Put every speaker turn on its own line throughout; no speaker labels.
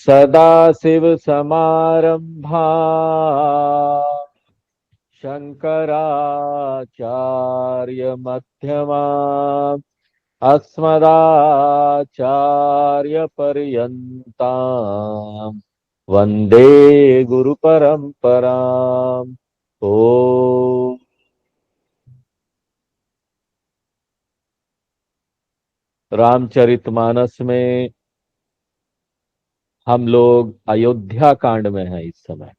सदाशिव समारंभा शंकराचार्य मध्यमा अस्मदाचार्य पर्यन्ताम् वंदे गुरु परंपराम्। ओ रामचरितमानस में हम लोग अयोध्या कांड में हैं इस समय।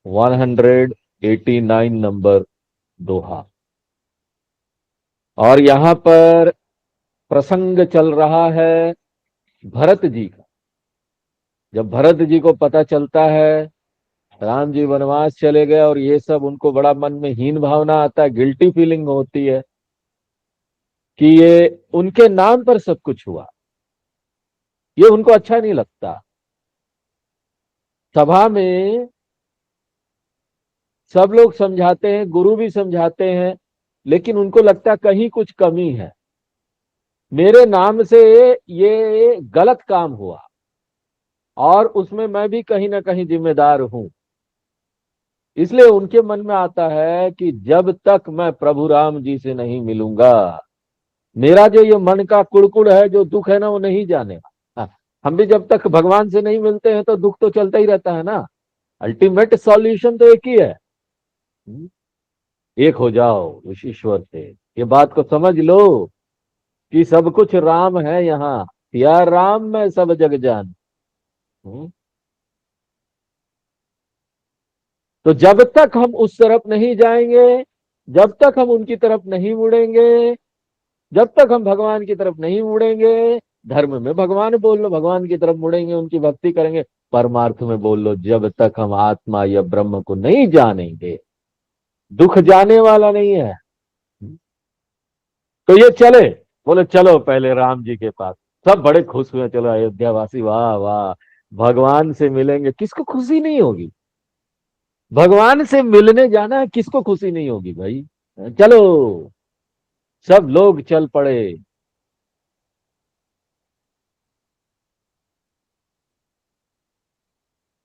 189 नंबर दोहा। और यहां पर प्रसंग चल रहा है भरत जी का। जब भरत जी को पता चलता है राम जी वनवास चले गए और ये सब, उनको बड़ा मन में हीन भावना आता है, गिल्टी फीलिंग होती है कि ये उनके नाम पर सब कुछ हुआ। ये उनको अच्छा नहीं लगता। सभा में सब लोग समझाते हैं, गुरु भी समझाते हैं, लेकिन उनको लगता है कहीं कुछ कमी है। मेरे नाम से ये गलत काम हुआ और उसमें मैं भी कहीं ना कहीं जिम्मेदार हूं। इसलिए उनके मन में आता है कि जब तक मैं प्रभु राम जी से नहीं मिलूंगा, मेरा जो ये मन का कुड़कुड़ है, जो दुख है ना, वो नहीं जानेगा। हाँ, हम भी जब तक भगवान से नहीं मिलते हैं तो दुख तो चलता ही रहता है ना। अल्टीमेट सॉल्यूशन तो एक ही है, एक हो जाओ उस ईश्वर से। ये बात को समझ लो कि सब कुछ राम है यहाँ। या राम में सब जग जान। हम्म। तो जब तक हम उस तरफ नहीं जाएंगे, जब तक हम उनकी तरफ नहीं मुड़ेंगे, जब तक हम भगवान की तरफ नहीं मुड़ेंगे, धर्म में भगवान बोल लो, भगवान की तरफ मुड़ेंगे, उनकी भक्ति करेंगे। परमार्थ में बोल लो, जब तक हम आत्मा या ब्रह्म को नहीं जानेंगे, दुख जाने वाला नहीं है। तो ये चले, बोले चलो पहले राम जी के पास। सब बड़े खुश हुए, चलो अयोध्या वासी, वाह वाह, भगवान से मिलेंगे, किसको खुशी नहीं होगी। भगवान से मिलने जाना है, किसको खुशी नहीं होगी भाई। चलो, सब लोग चल पड़े।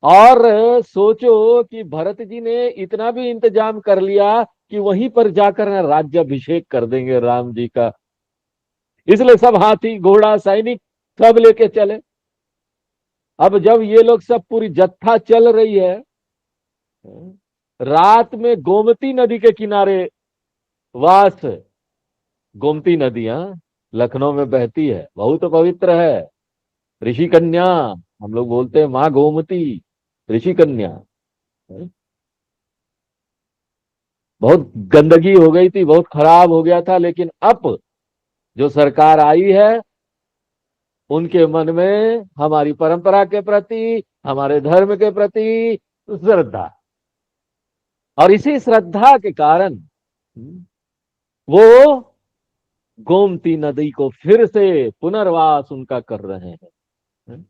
और सोचो कि भरत जी ने इतना भी इंतजाम कर लिया कि वहीं पर जाकर ना राज्याभिषेक कर देंगे राम जी का। इसलिए सब हाथी घोड़ा सैनिक सब लेके चले। अब जब ये लोग सब पूरी जत्था चल रही है, रात में गोमती नदी के किनारे वास। गोमती नदी, हाँ, लखनऊ में बहती है, बहुत पवित्र है। ऋषि कन्या, हम लोग बोलते हैं माँ गोमती, ऋषि कन्या। बहुत गंदगी हो गई थी, बहुत खराब हो गया था, लेकिन अब जो सरकार आई है, उनके मन में हमारी परंपरा के प्रति, हमारे धर्म के प्रति श्रद्धा। और इसी श्रद्धा के कारण वो गोमती नदी को फिर से पुनर्वास उनका कर रहे हैं।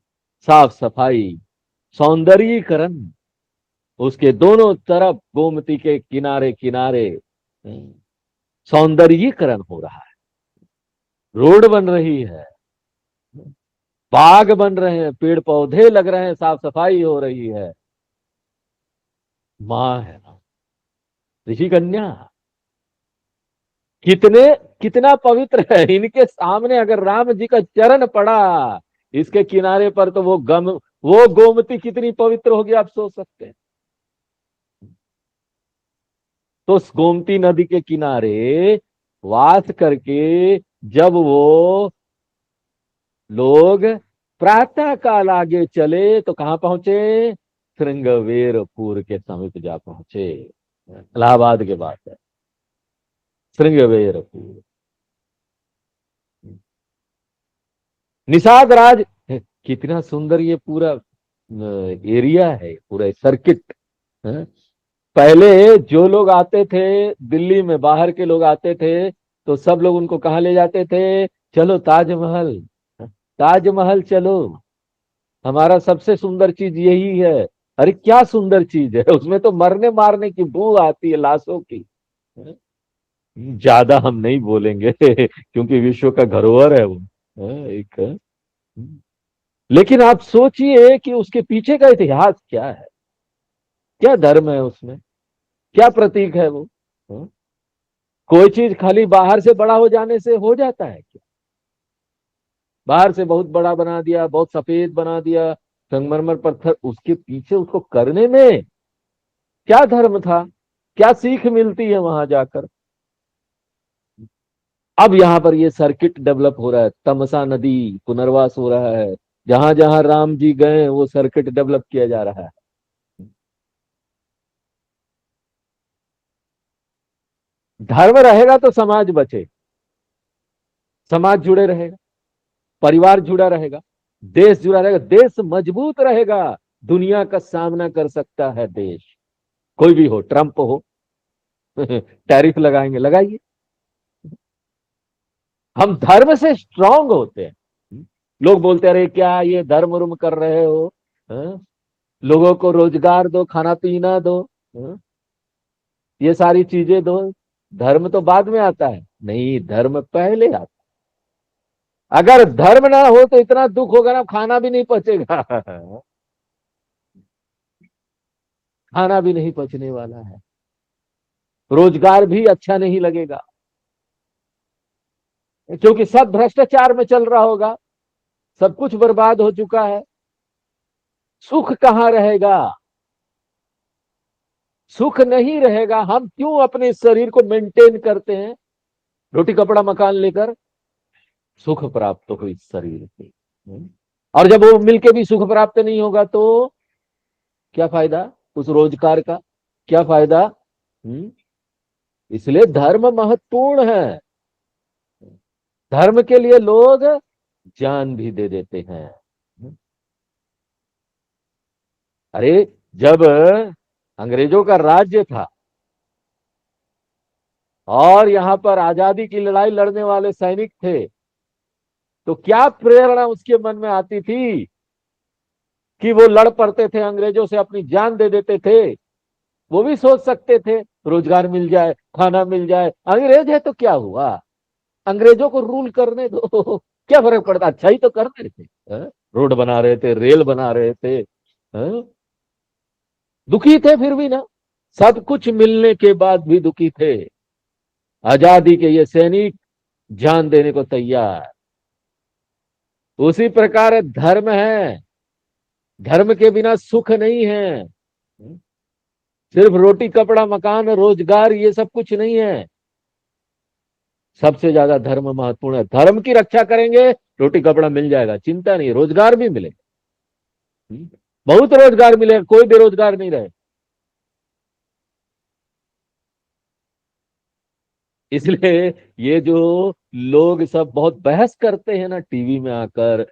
साफ सफाई, सौंदर्यीकरण, उसके दोनों तरफ गोमती के किनारे किनारे सौंदर्यीकरण हो रहा है। रोड बन रही है, बाग बन रहे हैं, पेड़ पौधे लग रहे हैं, साफ सफाई हो रही है। माँ है ना, ऋषि कन्या, कितने कितना पवित्र है। इनके सामने अगर राम जी का चरण पड़ा इसके किनारे पर, तो वो गोमती कितनी पवित्र होगी, आप सोच सकते हैं। तो उस गोमती नदी के किनारे वास करके जब वो लोग प्रातः काल आगे चले, तो कहां पहुंचे? श्रृंगवेरपुर के समीप जा पहुंचे। इलाहाबाद के पास है श्रृंगवेरपुर। निषाद राज, कितना सुंदर ये पूरा एरिया है, पूरा सर्किट। पहले जो लोग आते थे, दिल्ली में बाहर के लोग आते थे, तो सब लोग उनको कहाँ ले जाते थे? चलो ताजमहल, ताजमहल चलो, हमारा सबसे सुंदर चीज यही है। अरे क्या सुंदर चीज है, उसमें तो मरने मारने की बू आती है, लाशों की। ज्यादा हम नहीं बोलेंगे क्योंकि विश्व का धरोहर है वो, एक। लेकिन आप सोचिए कि उसके पीछे का इतिहास क्या है, क्या धर्म है उसमें, क्या प्रतीक है वो। हाँ? कोई चीज खाली बाहर से बड़ा हो जाने से हो जाता है क्या? बाहर से बहुत बड़ा बना दिया, बहुत सफेद बना दिया, संगमरमर पत्थर, उसके पीछे उसको करने में क्या धर्म था, क्या सीख मिलती है वहां जाकर। अब यहां पर ये सर्किट डेवलप हो रहा है, तमसा नदी पुनर्वास हो रहा है, जहां जहां राम जी गए वो सर्किट डेवलप किया जा रहा है। धर्म रहेगा तो समाज बचे, समाज जुड़े रहेगा, परिवार जुड़ा रहेगा, देश जुड़ा रहेगा, देश मजबूत रहेगा, दुनिया का सामना कर सकता है देश। कोई भी हो, ट्रंप हो, टैरिफ लगाएंगे, लगाइए। हम धर्म से स्ट्रांग होते हैं। लोग बोलते रहे क्या ये धर्म उर्म कर रहे हो, हाँ? लोगों को रोजगार दो, खाना पीना दो, हाँ? ये सारी चीजें दो, धर्म तो बाद में आता है। नहीं, धर्म पहले आता है। अगर धर्म ना हो तो इतना दुख होगा ना, खाना भी नहीं पचेगा। खाना भी नहीं पचने वाला है, रोजगार भी अच्छा नहीं लगेगा, क्योंकि सब भ्रष्टाचार में चल रहा होगा, सब कुछ बर्बाद हो चुका है। सुख कहां रहेगा, सुख नहीं रहेगा। हम क्यों अपने शरीर को मेंटेन करते हैं, रोटी कपड़ा मकान लेकर, सुख प्राप्त हो इस शरीर से। और जब वो मिलके भी सुख प्राप्त नहीं होगा तो क्या फायदा उस रोजगार का, क्या फायदा। इसलिए धर्म महत्वपूर्ण है, धर्म के लिए लोग जान भी दे देते हैं। अरे, जब अंग्रेजों का राज्य था और यहां पर आजादी की लड़ाई लड़ने वाले सैनिक थे, तो क्या प्रेरणा उसके मन में आती थी कि वो लड़ पड़ते थे अंग्रेजों से, अपनी जान दे देते थे। वो भी सोच सकते थे रोजगार मिल जाए, खाना मिल जाए, अंग्रेज है तो क्या हुआ, अंग्रेजों को रूल करने दो। क्या फर्क पड़ता, अच्छा ही तो कर रहे थे, हाँ? रोड बना रहे थे, रेल बना रहे थे, हाँ? दुखी थे फिर भी ना, सब कुछ मिलने के बाद भी दुखी थे। आजादी के ये सैनिक जान देने को तैयार। उसी प्रकार धर्म है, धर्म के बिना सुख नहीं है। सिर्फ रोटी कपड़ा मकान रोजगार ये सब कुछ नहीं है, सबसे ज्यादा धर्म महत्वपूर्ण है। धर्म की रक्षा करेंगे, रोटी कपड़ा मिल जाएगा, चिंता नहीं, रोजगार भी मिलेगा। बहुत रोजगार मिलेगा, कोई बेरोजगार नहीं रहे। इसलिए ये जो लोग सब बहुत बहस करते हैं ना टीवी में आकर,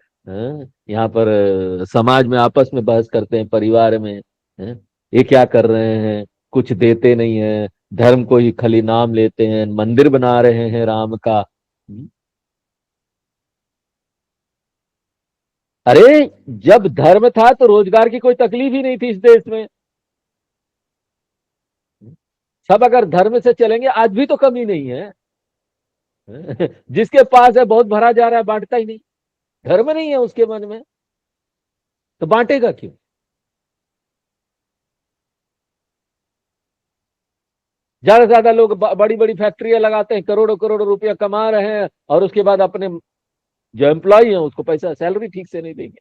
यहाँ पर समाज में आपस में बहस करते हैं, परिवार में, ये क्या कर रहे हैं, कुछ देते नहीं है, धर्म को ही खाली नाम लेते हैं, मंदिर बना रहे हैं राम का। अरे, जब धर्म था तो रोजगार की कोई तकलीफ ही नहीं थी इस देश में। सब अगर धर्म से चलेंगे, आज भी तो कमी नहीं है। जिसके पास है बहुत भरा जा रहा है, बांटता ही नहीं, धर्म नहीं है उसके मन में, तो बांटेगा क्यों। ज्यादा से ज्यादा लोग बड़ी बड़ी फैक्ट्रियां लगाते हैं, करोड़ों करोड़ों रुपया कमा रहे हैं, और उसके बाद अपने जो एम्प्लॉय है उसको पैसा सैलरी ठीक से नहीं देंगे।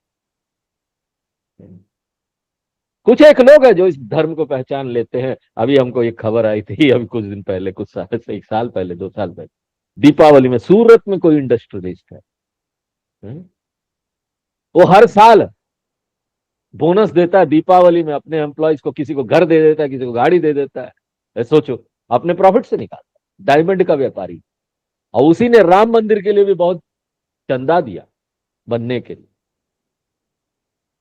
कुछ एक लोग हैं जो इस धर्म को पहचान लेते हैं। अभी हमको एक खबर आई थी, अभी कुछ दिन पहले, कुछ साल से, एक साल पहले, 2 साल पहले, दीपावली में सूरत में कोई इंडस्ट्रियलिस्ट है, हम्म, वो हर साल बोनस देता है दीपावली में अपने एम्प्लॉयज को, किसी को घर दे देता है, किसी को गाड़ी दे देता है। सोचो, अपने प्रॉफिट से निकालता, डायमंड का व्यापारी। और उसी ने राम मंदिर के लिए भी बहुत चंदा दिया बनने के लिए।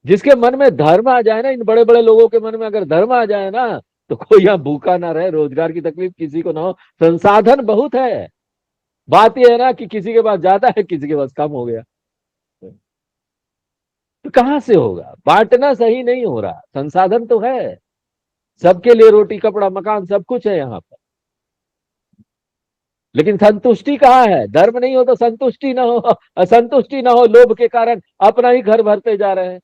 जिसके मन में धर्म आ जाए ना, इन बड़े बड़े लोगों के मन में अगर धर्म आ जाए ना, तो कोई यहाँ भूखा ना रहे, रोजगार की तकलीफ किसी को ना हो, संसाधन बहुत है। बात यह है ना कि किसी के पास ज्यादा है, किसी के पास कम हो गया, तो कहां से होगा, बांटना सही नहीं हो रहा, संसाधन तो है, सबके लिए रोटी कपड़ा मकान सब कुछ है यहाँ पर। लेकिन संतुष्टि कहाँ है? धर्म नहीं हो तो संतुष्टि ना हो, असंतुष्टि ना हो, लोभ के कारण अपना ही घर भरते जा रहे हैं।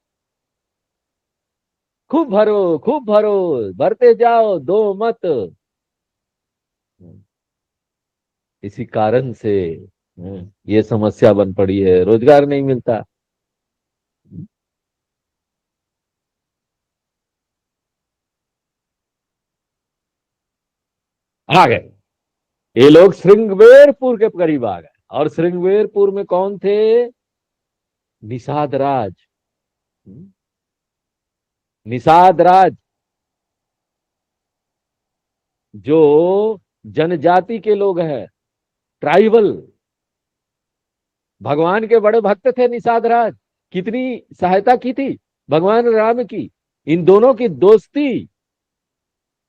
खूब भरो, खूब भरो, भरते जाओ, दो मत। इसी कारण से ये समस्या बन पड़ी है, रोजगार नहीं मिलता। आ गए, ये लोग श्रृंगवेरपुर के करीब आ गए। और श्रृंगवेरपुर में कौन थे? निषाद राज। निषाद राज जो जनजाति के लोग हैं, ट्राइबल, भगवान के बड़े भक्त थे निषाद राज। कितनी सहायता की थी भगवान राम की। इन दोनों की दोस्ती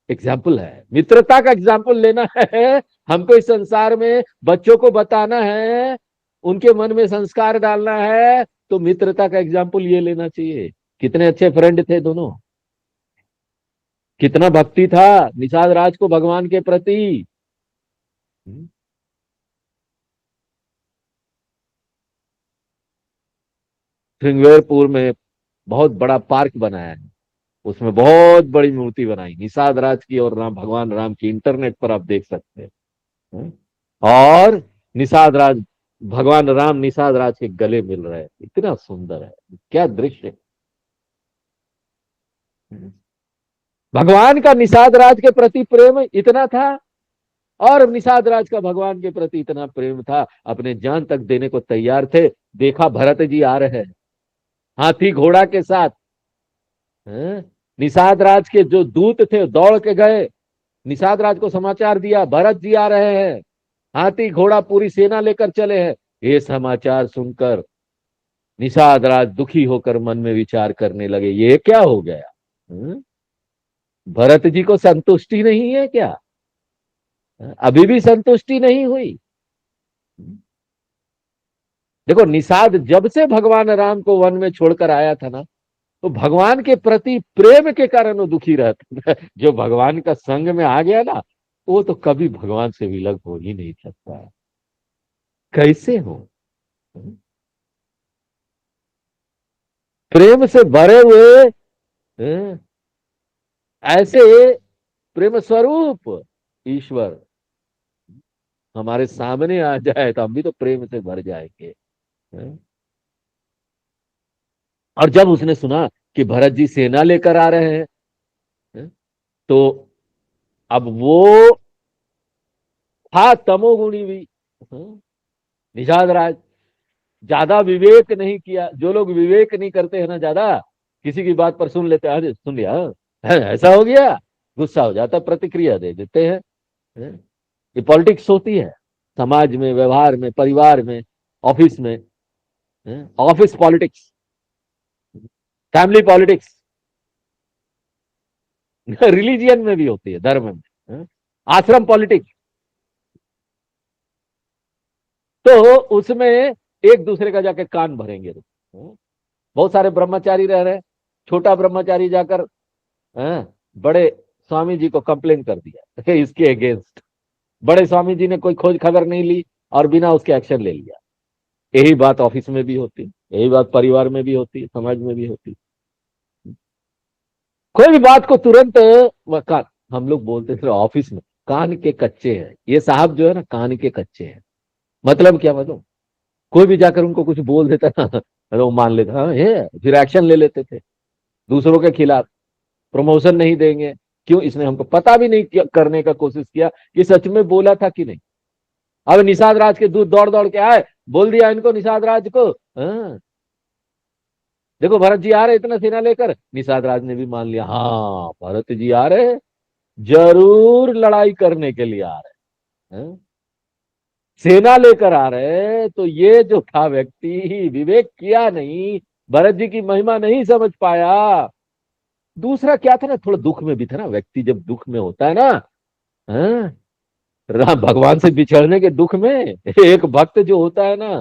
एग्जाम्पल है, मित्रता का एग्जाम्पल लेना है। हमको इस संसार में बच्चों को बताना है, उनके मन में संस्कार डालना है, तो मित्रता का एग्जाम्पल ये लेना चाहिए। कितने अच्छे फ्रेंड थे दोनों, कितना भक्ति था निषाद राज को भगवान के प्रति। श्रृंगेरपुर में बहुत बड़ा पार्क बनाया है, उसमें बहुत बड़ी मूर्ति बनाई निषाद राज की और राम, भगवान राम की। इंटरनेट पर आप देख सकते हैं। और निषाद राज, भगवान राम निषाद राज के गले मिल रहे हैं, इतना सुंदर है, क्या दृश्य। भगवान का निषाद राज के प्रति प्रेम इतना था, और निषाद राज का भगवान के प्रति इतना प्रेम था, अपने जान तक देने को तैयार थे। देखा भरत जी आ रहे हैं हाथी घोड़ा के साथ। हैं? निषाद राज के जो दूत थे दौड़ के गए, निषाद राज को समाचार दिया भरत जी आ रहे हैं, हाथी घोड़ा पूरी सेना लेकर चले हैं। ये समाचार सुनकर निषाद राज दुखी होकर मन में विचार करने लगे, ये क्या हो गया? हैं? भरत जी को संतुष्टि नहीं है क्या? अभी भी संतुष्टि नहीं हुई? देखो, निषाद जब से भगवान राम को वन में छोड़कर आया था ना, तो भगवान के प्रति प्रेम के कारण वो दुखी रहता था। जो भगवान का संग में आ गया ना, वो तो कभी भगवान से विलग हो ही नहीं सकता। कैसे हो? प्रेम से भरे हुए, हैं? ऐसे प्रेम स्वरूप ईश्वर हमारे सामने आ जाए तो हम भी तो प्रेम से भर जाएंगे। हैं? और जब उसने सुना कि भरत जी सेना लेकर आ रहे हैं, हैं? तो अब वो था तमोगुणी भी। हैं? निषाद राज ज्यादा विवेक नहीं किया। जो लोग विवेक नहीं करते हैं ना ज्यादा, किसी की बात पर सुन लेते हैं, अरे सुन लिया, ऐसा हो गया, गुस्सा हो जाता, प्रतिक्रिया दे देते हैं। हैं? ये पॉलिटिक्स होती है, समाज में, व्यवहार में, परिवार में, ऑफिस में। Office politics, family politics, religion में भी होती है, धर्म में। आश्रम पॉलिटिक्स। तो उसमें एक दूसरे का जाके कान भरेंगे तो। बहुत सारे ब्रह्मचारी रह रहे हैं, छोटा ब्रह्मचारी जाकर बड़े स्वामी जी को कंप्लेन कर दिया इसके अगेंस्ट। बड़े स्वामी जी ने कोई खोज खबर नहीं ली और बिना उसके एक्शन ले लिया। यही बात ऑफिस में भी होती, यही बात परिवार में भी होती, समाज में भी होती। कोई भी बात को तुरंत कान, हम लोग बोलते थे ऑफिस में, कान के कच्चे हैं ये साहब, जो है ना कान के कच्चे हैं। मतलब क्या? मतलब कोई भी जाकर उनको कुछ बोल देता ना, तो वो मान लेता, हाँ ये, फिर एक्शन ले लेते थे दूसरों के खिलाफ। प्रमोशन नहीं देंगे, क्यों? इसने हमको पता भी नहीं करने का कोशिश किया कि सच में बोला था कि नहीं। अब निषाद राज के दूत दौड़ दौड़ के आए, बोल दिया इनको, निषाद राज को, हाँ देखो भरत जी आ रहे इतना सेना लेकर। निषाद राज ने भी मान लिया, हाँ भरत जी आ रहे हैं, जरूर लड़ाई करने के लिए आ रहे हैं। सेना लेकर आ रहे, तो ये जो था व्यक्ति विवेक किया नहीं, भरत जी की महिमा नहीं समझ पाया। दूसरा क्या था ना, थोड़ा दुख में भी था ना, व्यक्ति जब दुख में होता है ना, हाँ, राम भगवान से बिछड़ने के दुख में एक भक्त जो होता है ना,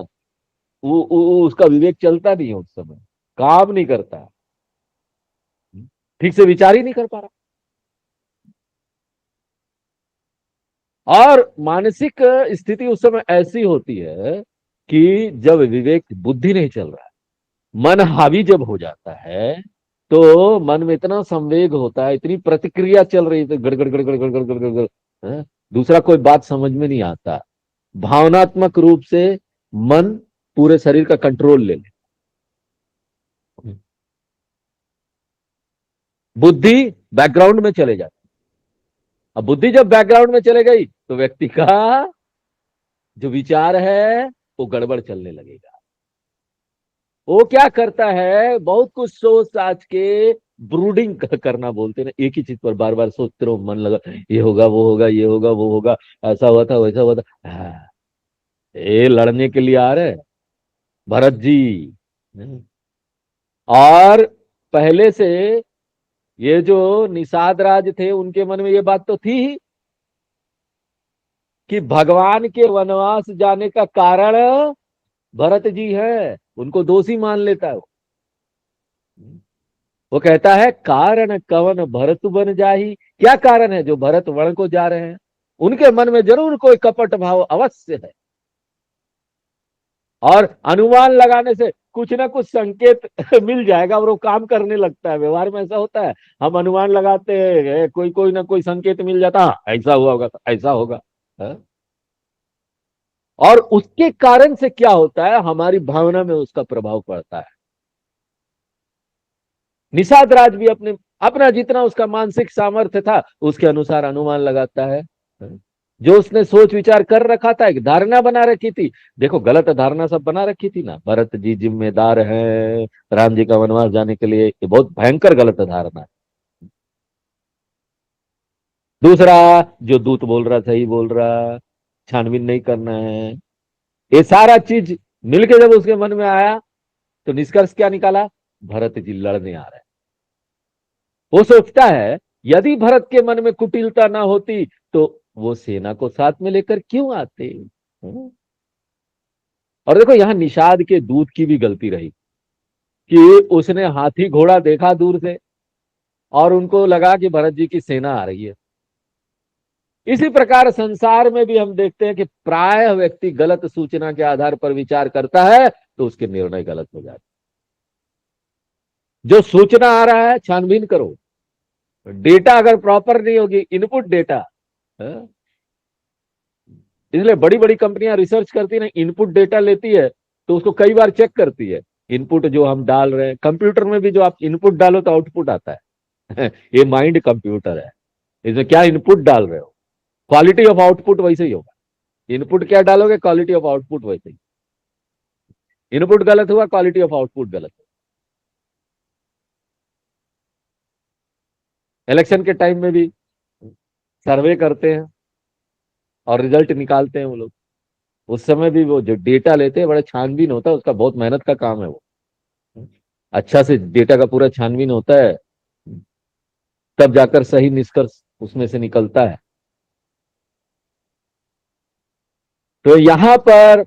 उसका विवेक चलता नहीं है उस समय, काम नहीं करता, ठीक से विचार ही नहीं कर पा रहा। और मानसिक स्थिति उस समय ऐसी होती है कि जब विवेक बुद्धि नहीं चल रहा है, मन हावी जब हो जाता है, तो मन में इतना संवेग होता है, इतनी प्रतिक्रिया चल रही है, गड़गड़ गड़गड़ गड़गड़ गड़गड़ गड़, हैं? दूसरा कोई बात समझ में नहीं आता, भावनात्मक रूप से मन पूरे शरीर का कंट्रोल ले ले, बुद्धि बैकग्राउंड में चले जाती। अब बुद्धि जब बैकग्राउंड में चले गई तो व्यक्ति का जो विचार है वो गड़बड़ चलने लगेगा। वो क्या करता है, बहुत कुछ सोच साच के ब्रूडिंग करना बोलते हैं ना, एक ही चीज पर बार बार सोचते रहो, मन लगा, ये होगा वो होगा ये होगा वो होगा, ऐसा हुआ था वैसा हुआ था। ये लड़ने के लिए आ रहे हैं भरत जी। और पहले से ये जो निषाद राज थे उनके मन में ये बात तो थी ही कि भगवान के वनवास जाने का कारण भरत जी है, उनको दोषी मान लेता है वो कहता है कारण कवन भरत बन जाही। क्या कारण है जो भरत वन को जा रहे हैं? उनके मन में जरूर कोई कपट भाव अवश्य है, और अनुमान लगाने से कुछ ना कुछ संकेत मिल जाएगा और वो काम करने लगता है। व्यवहार में ऐसा होता है, हम अनुमान लगाते हैं, कोई कोई ना कोई संकेत मिल जाता, हाँ, ऐसा हुआ होगा ऐसा होगा। हाँ? और उसके कारण से क्या होता है, हमारी भावना में उसका प्रभाव पड़ता है। निषाद राज भी अपने अपना जितना उसका मानसिक सामर्थ्य था उसके अनुसार अनुमान लगाता है। जो उसने सोच विचार कर रखा था, एक धारणा बना रखी थी, देखो गलत धारणा सब बना रखी थी ना, भरत जी जिम्मेदार हैं राम जी का वनवास जाने के लिए, ये बहुत भयंकर गलत धारणा है। दूसरा, जो दूत बोल रहा सही बोल रहा, छानबीन नहीं करना है, ये सारा चीज मिलके जब उसके मन में आया तो निष्कर्ष क्या निकाला, भरत जी लड़ने आ रहे हैं। वो सोचता है यदि भरत के मन में कुटिलता ना होती तो वो सेना को साथ में लेकर क्यों आते। हम्म? और देखो यहां निषाद के दूत की भी गलती रही कि उसने हाथी घोड़ा देखा दूर से और उनको लगा कि भरत जी की सेना आ रही है। इसी प्रकार संसार में भी हम देखते हैं कि प्राय व्यक्ति गलत सूचना के आधार पर विचार करता है तो उसके निर्णय गलत हो जाते। जो सूचना आ रहा है छानबीन करो, डेटा अगर प्रॉपर नहीं होगी, इनपुट डेटा, इसलिए बड़ी बड़ी कंपनियां रिसर्च करती है ना, इनपुट डेटा लेती है तो उसको कई बार चेक करती है। इनपुट जो हम डाल रहे हैं, कंप्यूटर में भी जो आप इनपुट डालो तो आउटपुट आता है। ये माइंड कंप्यूटर है, इसमें क्या इनपुट डाल रहे हो, क्वालिटी ऑफ आउटपुट वैसे ही होगा। इनपुट क्या डालोगे, क्वालिटी ऑफ आउटपुट वैसे ही। इनपुट गलत हुआ, क्वालिटी ऑफ आउटपुट गलत हुआ। इलेक्शन के टाइम में भी सर्वे करते हैं और रिजल्ट निकालते हैं वो लोग, उस समय भी वो जो डेटा लेते हैं बड़ा छानबीन होता है उसका, बहुत मेहनत का काम है वो। अच्छा से डेटा का पूरा छानबीन होता है, तब जाकर सही निष्कर्ष उसमें से निकलता है। तो यहां पर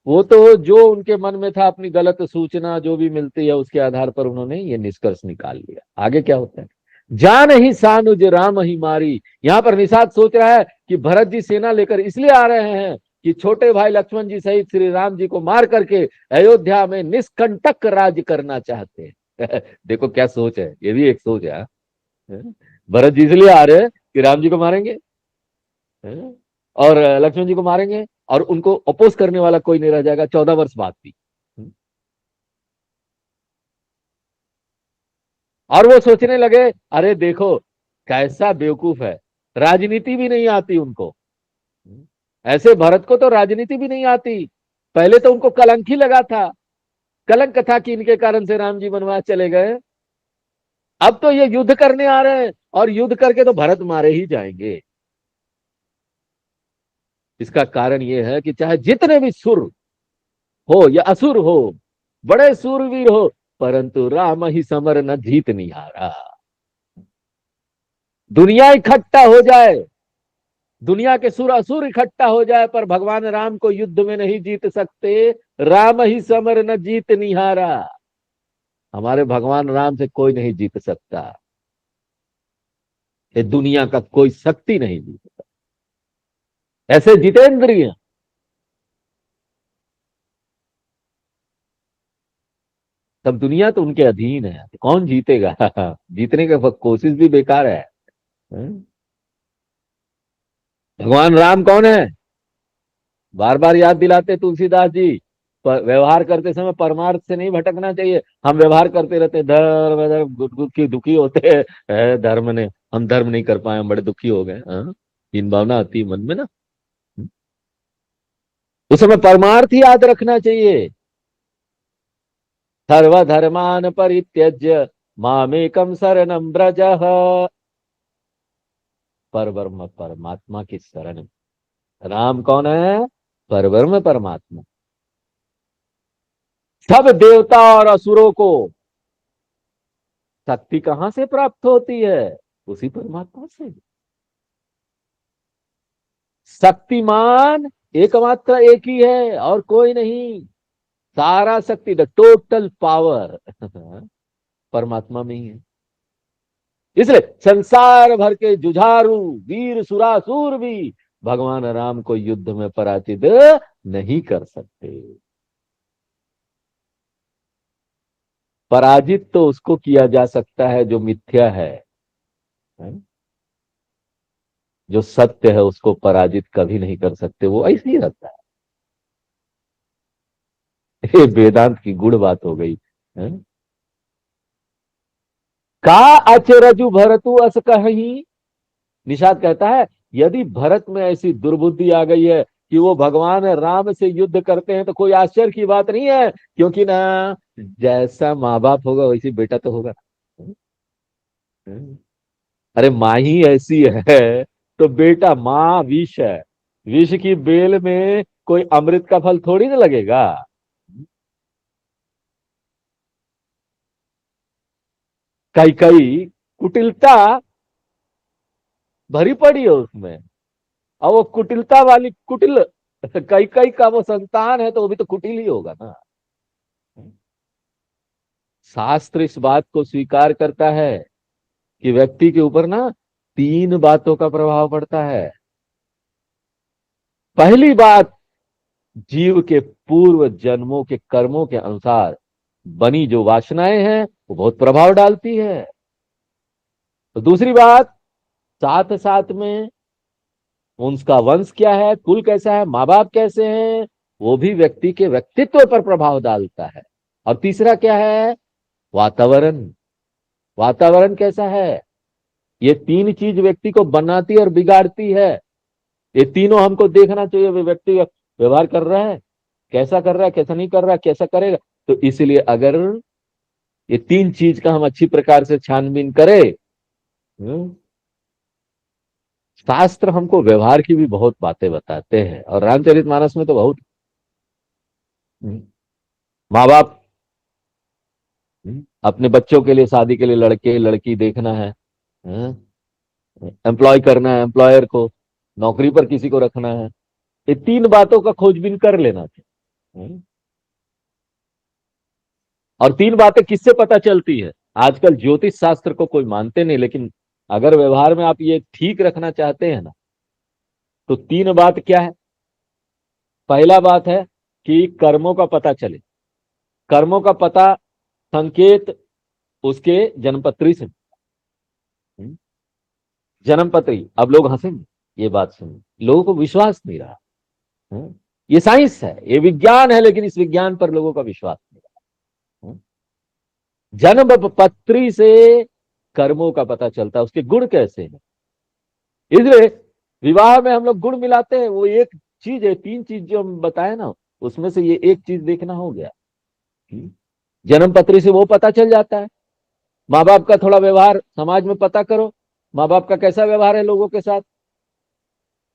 वो तो जो उनके मन में था, अपनी गलत सूचना जो भी मिलती है उसके आधार पर उन्होंने ये निष्कर्ष निकाल लिया। आगे क्या होता है, जान ही सानुज राम ही मारी। यहां पर निषाद सोच रहा है कि भरत जी सेना लेकर इसलिए आ रहे हैं कि छोटे भाई लक्ष्मण जी सहित श्री राम जी को मार करके अयोध्या में निष्कंटक राज करना चाहते हैं। देखो क्या सोच है, ये भी एक सोच है। भरत जी इसलिए आ रहे हैं कि राम जी को मारेंगे, और लक्ष्मण जी को मारेंगे, और उनको अपोज करने वाला कोई नहीं रह जाएगा 14 वर्ष बाद भी। और वो सोचने लगे, अरे देखो कैसा बेवकूफ है, राजनीति भी नहीं आती उनको। ऐसे भरत को तो राजनीति भी नहीं आती। पहले तो उनको कलंक ही लगा था, कलंक था कि इनके कारण से राम जी वनवास चले गए। अब तो ये युद्ध करने आ रहे हैं और युद्ध करके तो भरत मारे ही जाएंगे। इसका कारण यह है कि चाहे जितने भी सुर हो या असुर हो, बड़े सूरवीर हो, परंतु राम ही समर न जीत नहीं हारा। दुनिया इकट्ठा हो जाए, दुनिया के सुर असुर इकट्ठा हो जाए, पर भगवान राम को युद्ध में नहीं जीत सकते। राम ही समर न जीत निहारा। हमारे भगवान राम से कोई नहीं जीत सकता, ये दुनिया का कोई शक्ति नहीं जीत सकता। ऐसे जितेंद्रिय। तब दुनिया तो उनके अधीन है, तो कौन जीतेगा? जीतने की कोशिश भी बेकार है। हैं? भगवान राम कौन है? बार बार याद दिलाते तुलसीदास जी। व्यवहार करते समय परमार्थ से नहीं भटकना चाहिए। हम व्यवहार करते रहते, धर्म धर्म, दुखी दुखी होते हैं। धर्म ने, हम धर्म नहीं कर पाए, हम बड़े दुखी हो गए। हाँ? हीन भावना आती है मन में ना। उस समय परमार्थ ही याद रखना चाहिए। सर्वधर्मान परित्यज्य मामेकम शरणम ब्रज। परब्रह्म परमात्मा की शरण में। राम कौन है? परब्रह्म परमात्मा। सब देवता और असुरों को शक्ति कहां से प्राप्त होती है? उसी परमात्मा से। शक्तिमान एकमात्र एक ही है और कोई नहीं। सारा शक्ति, द टोटल पावर परमात्मा में ही है। इसलिए संसार भर के जुझारू वीर सुरासुर भी भगवान राम को युद्ध में पराजित नहीं कर सकते। पराजित तो उसको किया जा सकता है जो मिथ्या है। जो सत्य है उसको पराजित कभी नहीं कर सकते, वो ऐसे ही रहता है। ये वेदांत की गुड़ बात हो गई है? का अचरजु भरतु अस कहीं। निषाद कहता है, यदि भरत में ऐसी दुर्बुद्धि आ गई है कि वो भगवान राम से युद्ध करते हैं, तो कोई आश्चर्य की बात नहीं है, क्योंकि ना जैसा माँ बाप होगा वैसी बेटा तो होगा। अरे माँ ही ऐसी है तो बेटा, माँ विष है, विष की बेल में कोई अमृत का फल थोड़ी ना लगेगा। कई कई कुटिलता भरी पड़ी है उसमें, और वो कुटिलता वाली कुटिल कई कई का वो संतान है, तो वो भी तो कुटिल ही होगा ना। शास्त्र इस बात को स्वीकार करता है कि व्यक्ति के ऊपर ना तीन बातों का प्रभाव पड़ता है। पहली बात, जीव के पूर्व जन्मों के कर्मों के अनुसार बनी जो वासनाएं हैं वो बहुत प्रभाव डालती है। तो दूसरी बात, साथ साथ में उसका वंश क्या है, कुल कैसा है, माँ बाप कैसे हैं, वो भी व्यक्ति के व्यक्तित्व पर प्रभाव डालता है। और तीसरा क्या है? वातावरण। वातावरण कैसा है, ये तीन चीज व्यक्ति को बनाती और बिगाड़ती है। ये तीनों हमको देखना चाहिए, वे व्यक्ति व्यवहार कर रहा है, कैसा कर रहा है, कैसा नहीं कर रहा है, कैसा करेगा। तो इसलिए अगर ये तीन चीज का हम अच्छी प्रकार से छानबीन करें, हम्म, शास्त्र हमको व्यवहार की भी बहुत बातें बताते हैं, और रामचरितमानस में तो बहुत। माँ बाप अपने बच्चों के लिए, शादी के लिए लड़के लड़की देखना है, एम्प्लॉय करना है एम्प्लॉयर को, नौकरी पर किसी को रखना है, ये तीन बातों का खोजबीन कर लेना चाहिए। और तीन बातें किससे पता चलती है? आजकल ज्योतिष शास्त्र को कोई मानते नहीं, लेकिन अगर व्यवहार में आप ये ठीक रखना चाहते हैं ना, तो तीन बात क्या है? पहला बात है कि कर्मों का पता चले। कर्मों का पता, संकेत उसके जन्मपत्री से। जन्मपत्री, अब लोग हंसेंगे ये बात सुन, लोगों को विश्वास नहीं रहा। ये साइंस है, ये विज्ञान है, लेकिन इस विज्ञान पर लोगों का विश्वास नहीं रहा। जन्म पत्री से कर्मों का पता चलता है, उसके गुण कैसे हैं। इसलिए विवाह में हम लोग गुण मिलाते हैं, वो एक चीज है, तीन चीज जो हम बताए ना, उसमें से ये एक चीज देखना हो गया। जन्म पत्री से वो पता चल जाता है। माँ बाप का थोड़ा व्यवहार समाज में पता करो, माँ बाप का कैसा व्यवहार है लोगों के साथ,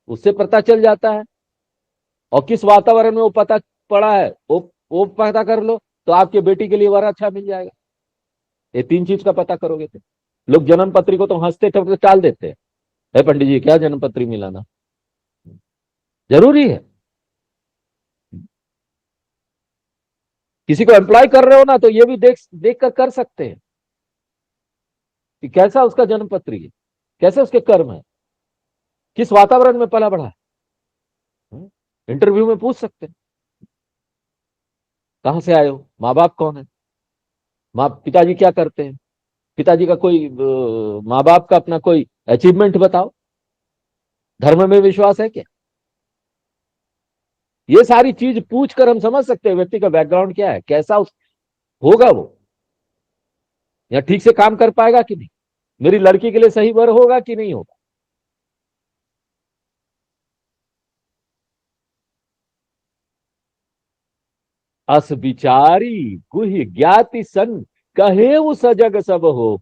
उससे पता चल जाता है। और किस वातावरण में वो पता पड़ा है, वो पता कर लो, तो आपके बेटी के लिए वर अच्छा मिल जाएगा। ये तीन चीज का पता करोगे तो। लोग जन्म पत्री को तो हंसते थे, टाल देते हैं, है पंडित जी क्या जन्म पत्री मिलाना जरूरी है? किसी को एम्प्लॉय कर रहे हो ना, तो ये भी देख कर सकते हैं कि कैसा उसका जन्म पत्री है, कैसे उसके कर्म है, किस वातावरण में पला बढ़ा है। इंटरव्यू में पूछ सकते हैं, कहां से आए हो, माँ बाप कौन है, माँ पिताजी क्या करते हैं, पिताजी का कोई माँ बाप का अपना कोई अचीवमेंट बताओ, धर्म में विश्वास है क्या। ये सारी चीज पूछ कर हम समझ सकते हैं व्यक्ति का बैकग्राउंड क्या है, कैसा होगा वो, या ठीक से काम कर पाएगा कि नहीं, मेरी लड़की के लिए सही वर होगा कि नहीं होगा। अस विचारी गुह्य ज्ञाति सन, कहे वो सजग सब हो।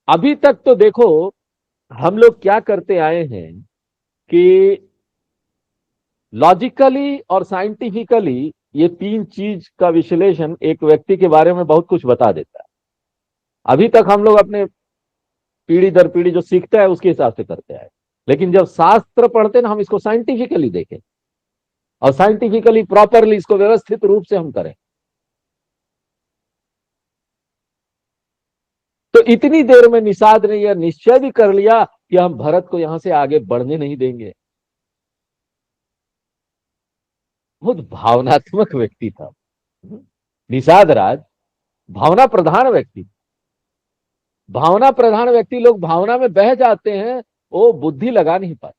अभी तक तो देखो हम लोग क्या करते आए हैं कि लॉजिकली और साइंटिफिकली ये तीन चीज का विश्लेषण एक व्यक्ति के बारे में बहुत कुछ बता देता है। अभी तक हम लोग अपने पीढ़ी दर पीढ़ी जो सीखता है उसके हिसाब से करते आए, लेकिन जब शास्त्र पढ़ते हैं ना हम इसको साइंटिफिकली देखें और साइंटिफिकली प्रॉपरली इसको व्यवस्थित रूप से हम करें, तो इतनी देर में निषाद ने यह निश्चय भी कर लिया कि हम भरत को यहां से आगे बढ़ने नहीं देंगे। बहुत भावनात्मक व्यक्ति था निषाद राज, भावना प्रधान व्यक्ति। भावना प्रधान व्यक्ति लोग भावना में बह जाते हैं, वो बुद्धि लगा नहीं पाते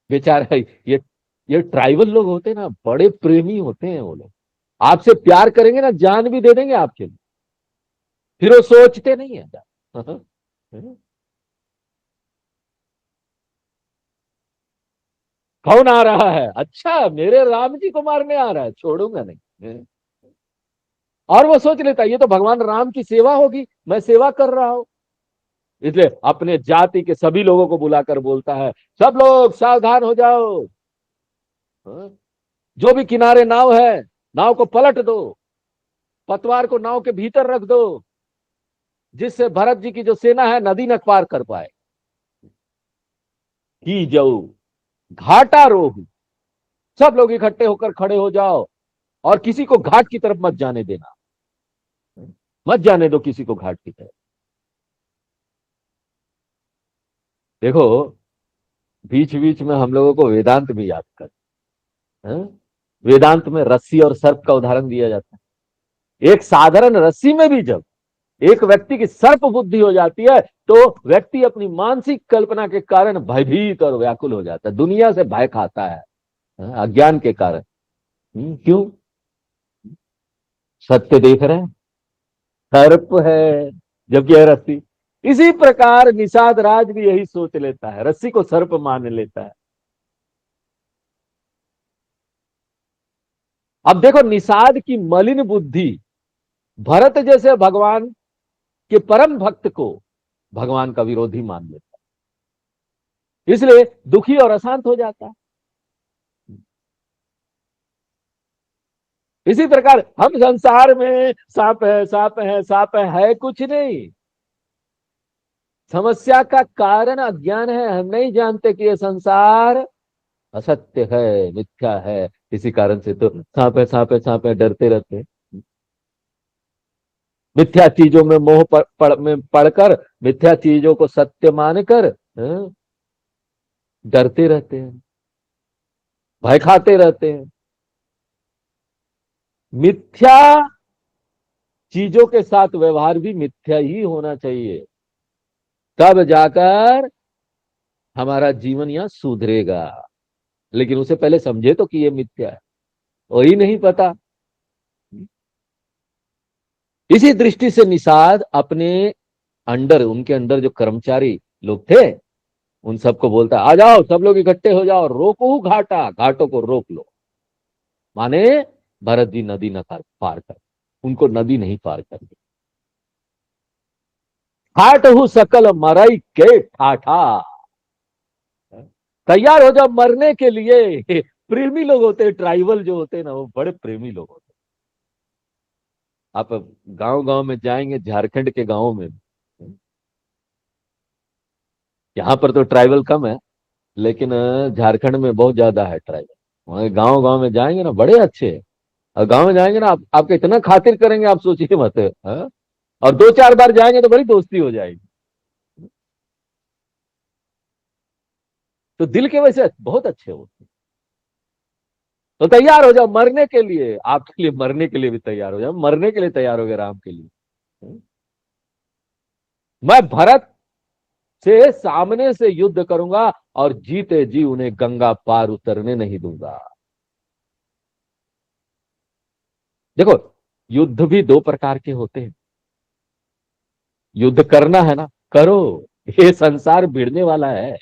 बेचारा। ये ट्राइबल लोग होते हैं ना, बड़े प्रेमी होते हैं वो लोग, आपसे प्यार करेंगे ना, जान भी दे देंगे आपके लिए, फिर वो सोचते नहीं है। कौन आ रहा है, अच्छा मेरे राम जी को मारने आ रहा है, छोड़ूंगा नहीं। और वो सोच लेता है ये तो भगवान राम की सेवा होगी, मैं सेवा कर रहा हूं, इसलिए अपने जाति के सभी लोगों को बुलाकर बोलता है सब लोग सावधान हो जाओ, हाँ? जो भी किनारे नाव है नाव को पलट दो, पतवार को नाव के भीतर रख दो, जिससे भरत जी की जो सेना है नदी न पार कर पाए। की जाऊ घाटा रोहू, सब लोग इकट्ठे होकर खड़े हो जाओ और किसी को घाट की तरफ मत जाने देना, मत जाने दो किसी को घाट की तरफ। देखो बीच बीच में हम लोगों को वेदांत भी याद कर, हाँ? वेदांत में रस्सी और सर्प का उदाहरण दिया जाता है। एक साधारण रस्सी में भी जब एक व्यक्ति की सर्प बुद्धि हो जाती है तो व्यक्ति अपनी मानसिक कल्पना के कारण भयभीत और व्याकुल हो जाता है, दुनिया से भय खाता है, हाँ? अज्ञान के कारण। क्यों, सत्य देख रहे हैं, सर्प है जबकि है रस्सी। इसी प्रकार निषाद राज भी यही सोच लेता है, रस्सी को सर्प मान लेता है। अब देखो निषाद की मलिन बुद्धि भरत जैसे भगवान के परम भक्त को भगवान का विरोधी मान लेता है, इसलिए दुखी और अशांत हो जाता है। इसी प्रकार हम संसार में सांप है सांप है सांप है कुछ नहीं, समस्या का कारण अज्ञान है, हम नहीं जानते कि यह संसार असत्य है, मिथ्या है, इसी कारण से तो सांप है सांप है सांप है डरते रहते हैं। मिथ्या चीजों में मोह में पड़कर मिथ्या चीजों को सत्य मानकर डरते रहते हैं, भय खाते रहते हैं। मिथ्या चीजों के साथ व्यवहार भी मिथ्या ही होना चाहिए, तब जाकर हमारा जीवन यहां सुधरेगा। लेकिन उसे पहले समझे तो कि ये मिथ्या है, वही नहीं पता। इसी दृष्टि से निषाद अपने अंडर, उनके अंडर जो कर्मचारी लोग थे उन सबको बोलता है आ जाओ सब लोग इकट्ठे हो जाओ, रोको घाटा, घाटों को रोक लो। माने भरत जी नदी न पार कर, उनको नदी नहीं पार करनी। ठाट हूं सकल मरई के ठाठा, तैयार हो जाओ मरने के लिए। प्रेमी लोग होते हैं, ट्राइबल जो होते हैं ना वो बड़े प्रेमी लोग होते हैं। आप गांव गांव में जाएंगे, झारखंड के गांव में, यहाँ पर तो ट्राइबल कम है लेकिन झारखंड में बहुत ज्यादा है ट्राइबल। वहां गांव गांव में जाएंगे ना बड़े अच्छे हैं। और गांव में जाएंगे ना आपके इतना खातिर करेंगे आप सोचिए मत, हाँ? और दो चार बार जाएंगे तो बड़ी दोस्ती हो जाएगी। तो दिल के वैसे बहुत अच्छे होते हैं। तो तैयार हो जाओ मरने के लिए, आपके लिए मरने के लिए भी तैयार हो जाओ, मरने के लिए तैयार हो गए राम के लिए। मैं भरत से सामने से युद्ध करूंगा और जीते जी उन्हें गंगा पार उतरने नहीं दूंगा। देखो, युद्ध भी दो प्रकार के होते हैं। युद्ध करना है ना, करो। ये संसार भिड़ने वाला है।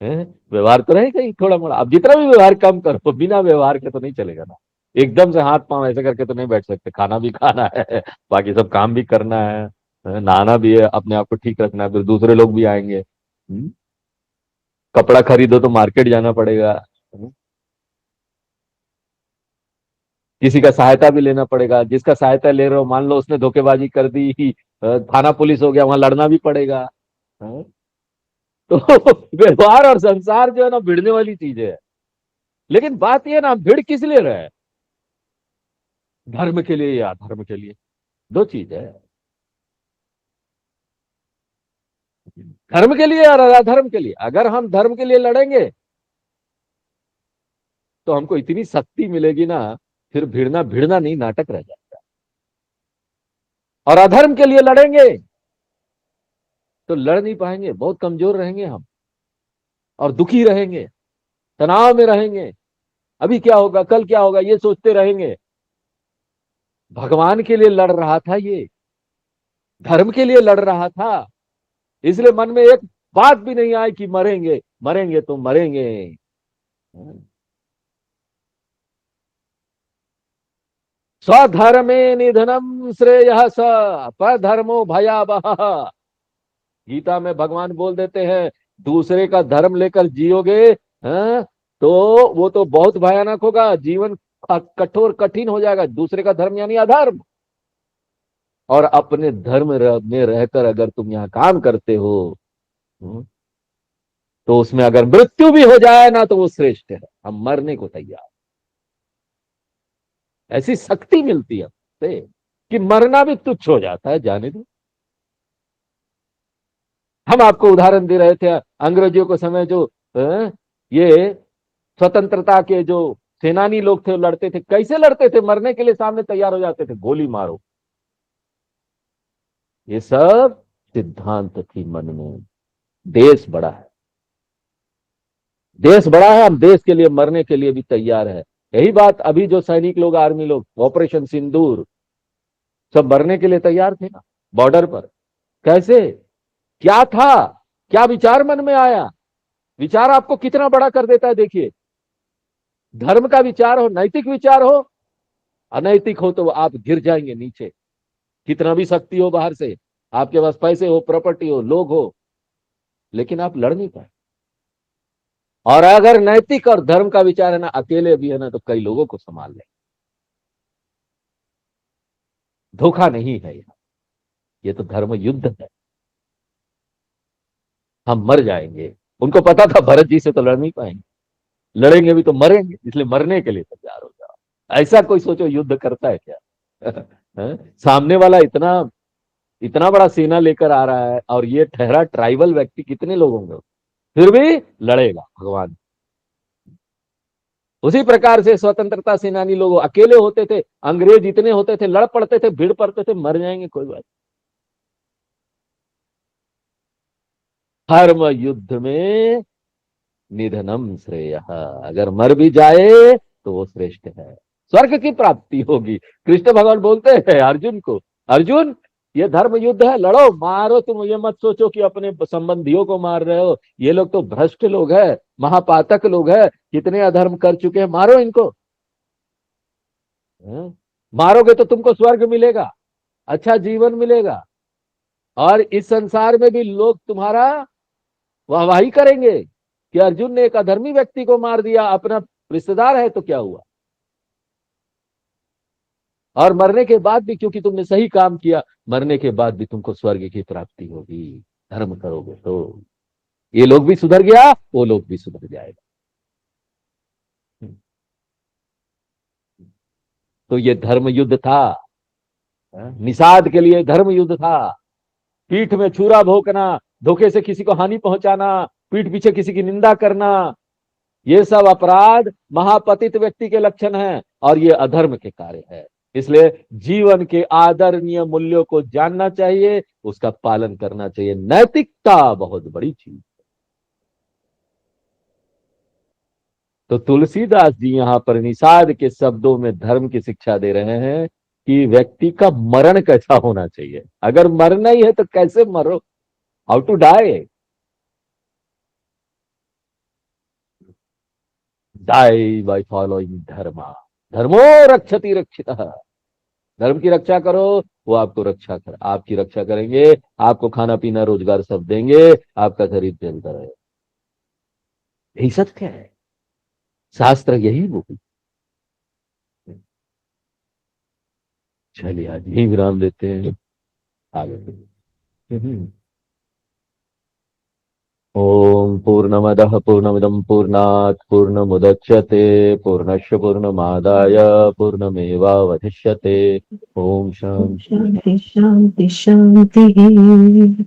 हैं? व्यवहार तो नहीं कहीं थोड़ा मोड़ा, अब जितना भी व्यवहार कम करो, बिना व्यवहार के तो नहीं चलेगा ना। एकदम से हाथ पांव ऐसे करके तो नहीं बैठ सकते, खाना भी खाना है, बाकी सब काम भी करना है, नहाना भी है, अपने आप को ठीक रखना है, फिर दूसरे लोग भी आएंगे। कपड़ा खरीदो तो मार्केट जाना पड़ेगा। किसी का सहायता भी लेना पड़ेगा, जिसका सहायता ले रहे हो मान लो उसने धोखेबाजी कर दी, थाना पुलिस हो गया, वहां लड़ना भी पड़ेगा। हाँ? तो व्यवहार और संसार जो है ना भिड़ने वाली चीज है। लेकिन बात यह ना, हम भिड़ किस लिए रहे हैं? धर्म के लिए या अधर्म के लिए? दो चीज है। धर्म के लिए और अधर्म के लिए। अगर हम धर्म के लिए लड़ेंगे तो हमको इतनी शक्ति मिलेगी ना, फिर भिड़ना भिड़ना नहीं, नाटक रह जाएगा। और अधर्म के लिए लड़ेंगे तो लड़ नहीं पाएंगे, बहुत कमजोर रहेंगे हम, और दुखी रहेंगे, तनाव में रहेंगे। अभी क्या होगा, कल क्या होगा, ये सोचते रहेंगे। भगवान के लिए लड़ रहा था ये, धर्म के लिए लड़ रहा था, इसलिए मन में एक बात भी नहीं आई कि मरेंगे, मरेंगे तो मरेंगे। स्वधर्मे निधनम श्रेय स परधर्मो भयावह। गीता में भगवान बोल देते हैं, दूसरे का धर्म लेकर जियोगे, हैं, तो वो तो बहुत भयानक होगा, जीवन कठोर कठिन हो जाएगा। दूसरे का धर्म यानी अधर्म। और अपने धर्म में रहकर अगर तुम यहाँ काम करते हो, हम्म, तो उसमें अगर मृत्यु भी हो जाए ना तो वो श्रेष्ठ है। हम मरने को तैयार, ऐसी शक्ति मिलती है हमसे कि मरना भी तुच्छ हो जाता है, जाने दो। हम आपको उदाहरण दे रहे थे, अंग्रेजों के समय जो ये स्वतंत्रता के जो सेनानी लोग थे, लड़ते थे, कैसे लड़ते थे, मरने के लिए सामने तैयार हो जाते थे, गोली मारो। ये सब सिद्धांत थी मन में। देश बड़ा है, देश बड़ा है, हम देश के लिए मरने के लिए भी तैयार है। यही बात अभी जो सैनिक लोग, आर्मी लोग, ऑपरेशन सिंदूर, सब मरने के लिए तैयार थे ना बॉर्डर पर। कैसे, क्या था, क्या विचार मन में आया? विचार आपको कितना बड़ा कर देता है, देखिए। धर्म का विचार हो, नैतिक विचार हो, अनैतिक हो तो आप गिर जाएंगे नीचे। कितना भी शक्ति हो बाहर से, आपके पास पैसे हो, प्रॉपर्टी हो, लोग हो, लेकिन आप लड़ नहीं पाए। और अगर नैतिक और धर्म का विचार है ना, अकेले भी है ना, तो कई लोगों को संभाल ले। धोखा नहीं है यहाँ, ये तो धर्म युद्ध है। हम मर जाएंगे। उनको पता था भरत जी से तो लड़ नहीं पाएंगे, लड़ेंगे भी तो मरेंगे, इसलिए मरने के लिए तैयार हो जाओ। ऐसा कोई सोचो युद्ध करता है क्या? सामने वाला इतना इतना बड़ा सेना लेकर आ रहा है, और ये ठहरा ट्राइबल व्यक्ति, कितने लोग होंगे, फिर भी लड़ेगा भगवान। उसी प्रकार से स्वतंत्रता सेनानी लोग अकेले होते थे, अंग्रेज इतने होते थे, लड़ पड़ते थे, भिड़ पड़ते थे, मर जाएंगे कोई बात। धर्म युद्ध में निधनम श्रेय, अगर मर भी जाए तो वो श्रेष्ठ है, स्वर्ग की प्राप्ति होगी। कृष्ण भगवान बोलते हैं अर्जुन को, अर्जुन ये धर्म युद्ध है, लड़ो मारो, तुम ये मत सोचो कि अपने संबंधियों को मार रहे हो, ये लोग तो भ्रष्ट लोग हैं, महापातक लोग हैं, कितने अधर्म कर चुके हैं, मारो इनको। हैं? मारोगे तो तुमको स्वर्ग मिलेगा, अच्छा जीवन मिलेगा, और इस संसार में भी लोग तुम्हारा वाहवाही करेंगे कि अर्जुन ने एक अधर्मी व्यक्ति को मार दिया, अपना रिश्तेदार है तो क्या हुआ। और मरने के बाद भी, क्योंकि तुमने सही काम किया, मरने के बाद भी तुमको स्वर्ग की प्राप्ति होगी, धर्म करोगे तो। ये लोग भी सुधर गया, वो लोग भी सुधर जाएगा। तो ये धर्म युद्ध था। निषाद के लिए धर्म युद्ध था। पीठ में छुरा भोंकना, धोखे से किसी को हानि पहुंचाना, पीठ पीछे किसी की निंदा करना, ये सब अपराध महापतित व्यक्ति के लक्षण हैं और ये अधर्म के कार्य है। इसलिए जीवन के आदरणीय मूल्यों को जानना चाहिए, उसका पालन करना चाहिए। नैतिकता बहुत बड़ी चीज। तो तुलसीदास जी यहां पर निषाद के शब्दों में धर्म की शिक्षा दे रहे हैं कि व्यक्ति का मरण कैसा होना चाहिए। अगर मरना ही है तो कैसे मरो, how to die. Die by following dharma, धर्मो रक्षति रक्षितः। धर्म की रक्षा करो, वो आपको रक्षा कर, आपकी रक्षा करेंगे, आपको खाना पीना रोजगार सब देंगे, आपका शरीर चलता रहे। यही सत्य है, शास्त्र यही बोल। चलिए आज यही विराम देते हैं, आगे। ओम पूर्णमदः पूर्णमिदं पूर्णात् पूर्णमुदच्यते पूर्णस्य पूर्णमादाय पूर्णमेवावशिष्यते। ओम शांति।
शांति शांति शांति।